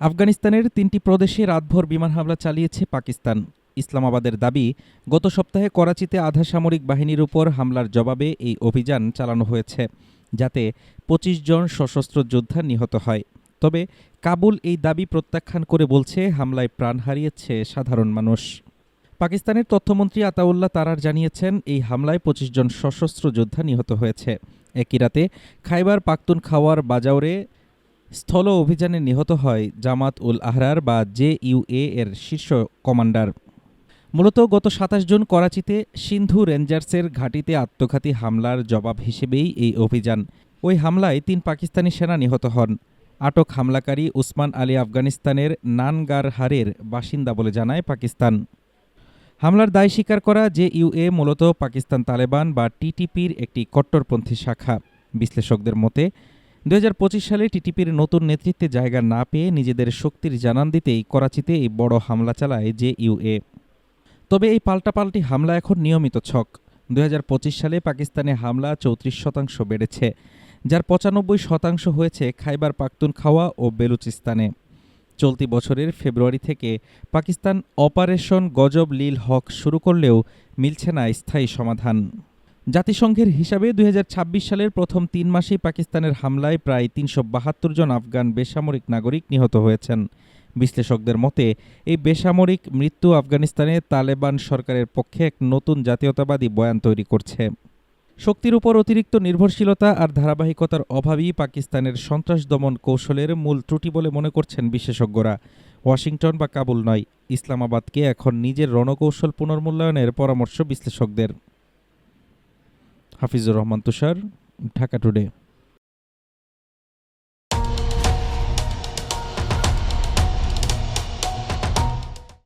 আফগানিস্তানের ৩টি প্রদেশে রাতভর বিমান হামলা চালিয়েছে পাকিস্তান। ইসলামাবাদের দাবি, গত সপ্তাহে করাচিতে আধা সামরিক বাহিনীর উপর হামলার জবাবে এই অভিযান চালানো হয়েছে, যাতে ২৫ জন সশস্ত্র যোদ্ধা নিহত হয়। তবে কাবুল এই দাবি প্রত্যাখ্যান করে বলছে, হামলায় প্রাণ হারিয়েছে সাধারণ মানুষ। পাকিস্তানের তথ্যমন্ত্রী আতাউল্লাহ তারার জানিয়েছেন, এই হামলায় ২৫ জন সশস্ত্র যোদ্ধা নিহত হয়েছে। একই রাতে খাইবার পাখতুনখাওয়ার বাজাওরে স্থল অভিযানে নিহত হয় জামাত উল আহরার বা জেইউএ এর শীর্ষ কমান্ডার। মূলত গত ২৭ জুন করাচিতে সিন্ধু রেঞ্জার্সের ঘাঁটিতে আত্মঘাতী হামলার জবাব হিসেবেই এই অভিযান। ওই হামলায় ৩ পাকিস্তানি সেনা নিহত হন। আটক হামলাকারী উসমান আলী আফগানিস্তানের নানগারহারের বাসিন্দা বলে জানায় পাকিস্তান। হামলার দায় স্বীকার করা জেইউএ মূলত পাকিস্তান তালেবান বা টিটিপির একটি কট্টরপন্থী শাখা। বিশ্লেষকদের মতে ২০২৫ সালে টিটিপির নতুন নেতৃত্বে জায়গা না পেয়ে নিজেদের শক্তির জানান দিতেই করাচিতে এই বড় হামলা চালায় জেইউএ। তবে এই পাল্টাপাল্টি হামলা এখন নিয়মিত ছক। ২০২৫ সালে পাকিস্তানে হামলা ৩৪% বেড়েছে, যার ৯৫% হয়েছে খাইবার পাখতুনখাওয়া ও বেলুচিস্তানে। চলতি বছরের ফেব্রুয়ারি থেকে পাকিস্তান অপারেশন গজব লিল হক শুরু করলেও মিলছে না স্থায়ী সমাধান। জাতিসংঘের হিসাবে ২০২৬ সালের প্রথম ৩ মাসেই পাকিস্তানের হামলায় প্রায় ৩৭২ জন আফগান বেসামরিক নাগরিক নিহত হয়েছেন। বিশ্লেষকদের মতে এই বেসামরিক মৃত্যু আফগানিস্তানে তালেবান সরকারের পক্ষে এক নতুন জাতীয়তাবাদী বয়ান তৈরি করছে। শক্তির উপর অতিরিক্ত নির্ভরশীলতা আর ধারাবাহিকতার অভাবই পাকিস্তানের সন্ত্রাস দমন কৌশলের মূল ত্রুটি বলে মনে করছেন বিশেষজ্ঞরা। ওয়াশিংটন বা কাবুল নয়, ইসলামাবাদকে এখন নিজের রণকৌশল পুনর্মূল্যায়নের পরামর্শ বিশ্লেষকদের। হাফিজুর রহমান তুষার, ঢাকা টুডে।